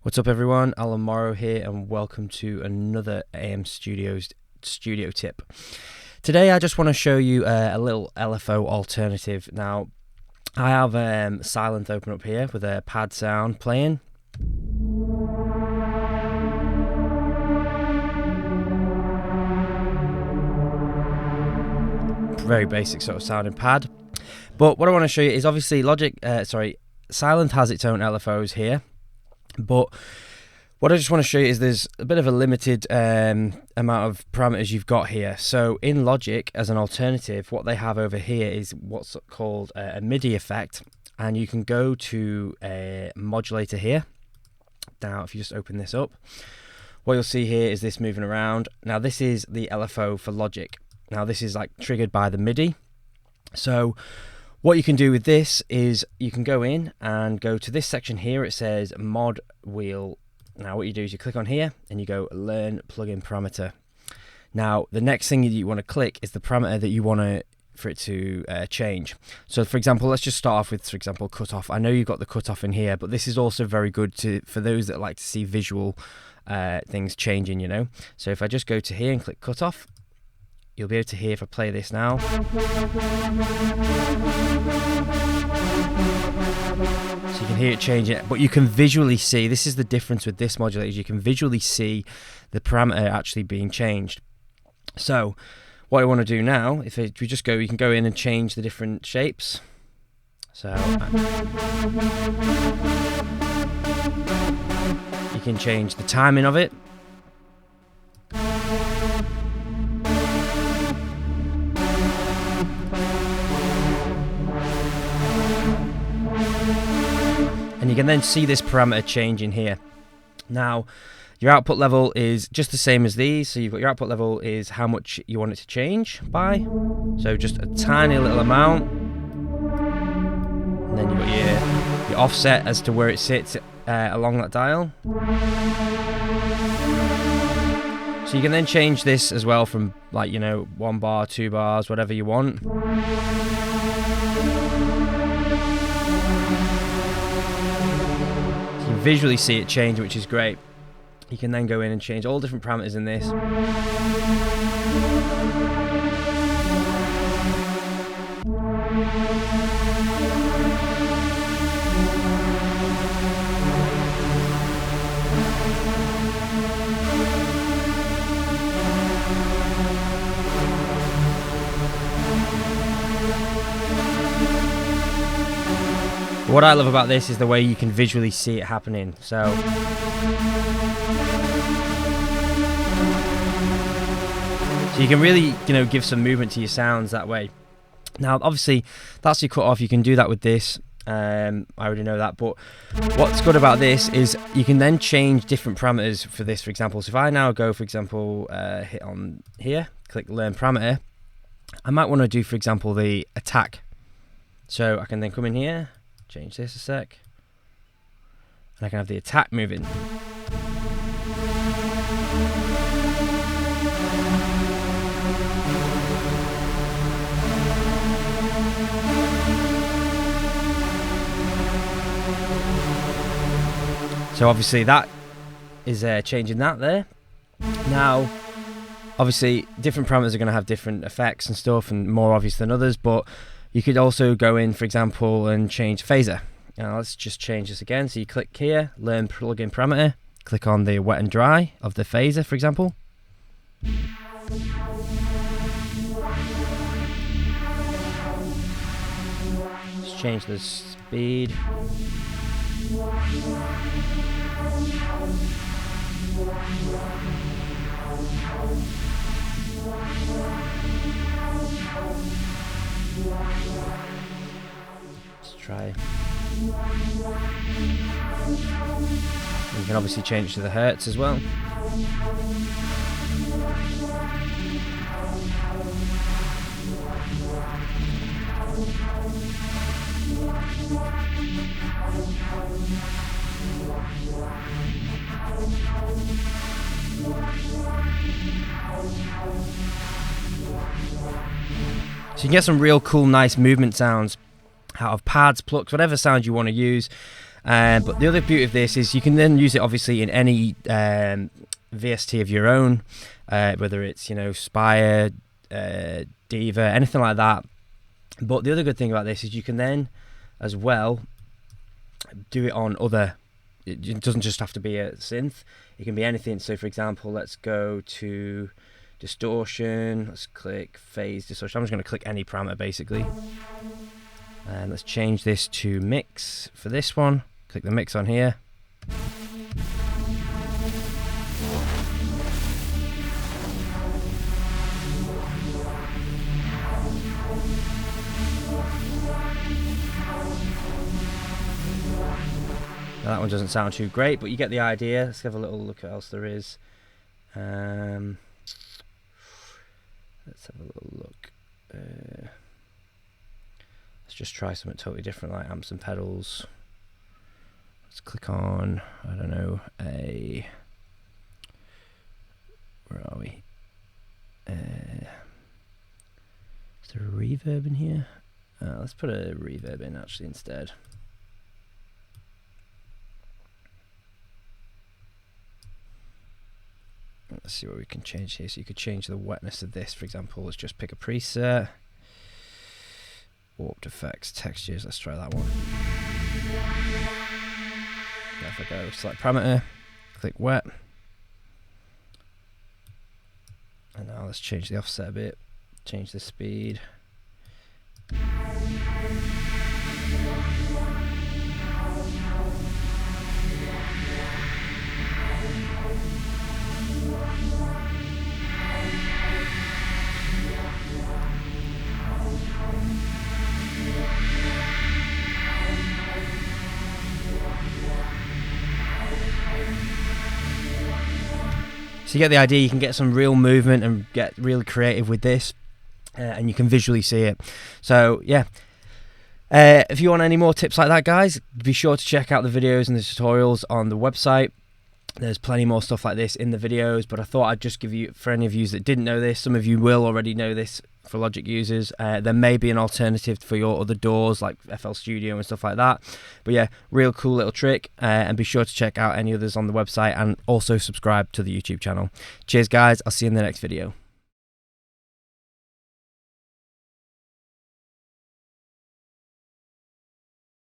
What's up everyone, Allan Morrow here and welcome to another AM Studios studio tip. Today I just want to show you a little LFO alternative. Now I have Silent open up here with a pad sound playing. Very basic sort of sounding pad. But what I want to show you is obviously Silent has its own LFOs here. But what I just want to show you is there's a bit of a limited amount of parameters you've got here. So in Logic, as an alternative, what they have over here is what's called a MIDI effect. And you can go to a modulator here. Now, if you just open this up, what you'll see here is this moving around. Now, this is the LFO for Logic. Now, this is like triggered by the MIDI. So what you can do with this is you can go in and go to this section here. It says mod wheel. Now what you do is you click on here and you go learn plugin parameter. Now the next thing that you want to click is the parameter that you want for it to change. So for example, let's just start off with, for example, cutoff. I know you've got the cutoff in here, but this is also very good for those that like to see visual things changing, you know. So if I just go to here and click cutoff, you'll be able to hear if I play this now. So you can hear it change it, but you can visually see, this is the difference with this modulator, you can visually see the parameter actually being changed. So what I want to do now, if we just go, you can go in and change the different shapes. So you can change the timing of it. And you can then see this parameter change in here. Now, your output level is just the same as these. So you've got your output level is how much you want it to change by. So just a tiny little amount. And then you've got your offset as to where it sits along that dial. So you can then change this as well from, like, you know, 1 bar, 2 bars, whatever you want. Visually see it change, which is great. You can then go in and change all different parameters in this. What I love about this is the way you can visually see it happening. So you can really, you know, give some movement to your sounds that way. Now, obviously, that's your cutoff. You can do that with this. I already know that. But what's good about this is you can then change different parameters for this, for example. So if I now go, for example, hit on here, click learn parameter, I might want to do, for example, the attack. So I can then come in here, change this a sec, and I can have the attack moving. So obviously that is changing that there. Now, obviously different parameters are going to have different effects and stuff, and more obvious than others, but you could also go in, for example, and change phaser. Now let's just change this again. So you click here, learn plugin parameter, click on the wet and dry of the phaser, for example. Let's change the speed. Let's try. You can obviously change to the hertz as well. So you can get some real cool, nice movement sounds out of pads, plucks, whatever sound you want to use. But the other beauty of this is you can then use it obviously in any VST of your own, whether it's, you know, Spire, Diva, anything like that. But the other good thing about this is you can then as well do it on other, it doesn't just have to be a synth, it can be anything. So for example, let's go to distortion, let's click phase distortion. I'm just going to click any parameter basically, and let's change this to mix for this one. Click the mix on here. Now that one doesn't sound too great, but you get the idea. Let's have a little look at what else there is. Let's have a little look. Let's just try something totally different, like amps and pedals. Let's click on, I don't know, where are we? Is there a reverb in here? Let's put a reverb in actually instead. Let's see what we can change here. So you could change the wetness of this, for example. Let's just pick a preset. Warped effects, textures. Let's try that one. There we go. Select parameter. Click wet. And now let's change the offset a bit. Change the speed. So you get the idea. You can get some real movement and get really creative with this, and you can visually see it. So yeah, if you want any more tips like that, guys, be sure to check out the videos and the tutorials on the website. There's plenty more stuff like this in the videos, but I thought I'd just give you, for any of you that didn't know this, some of you will already know this for Logic users, there may be an alternative for your other DAWs like FL Studio and stuff like that. But yeah, real cool little trick, and be sure to check out any others on the website and also subscribe to the YouTube channel. Cheers guys, I'll see you in the next video.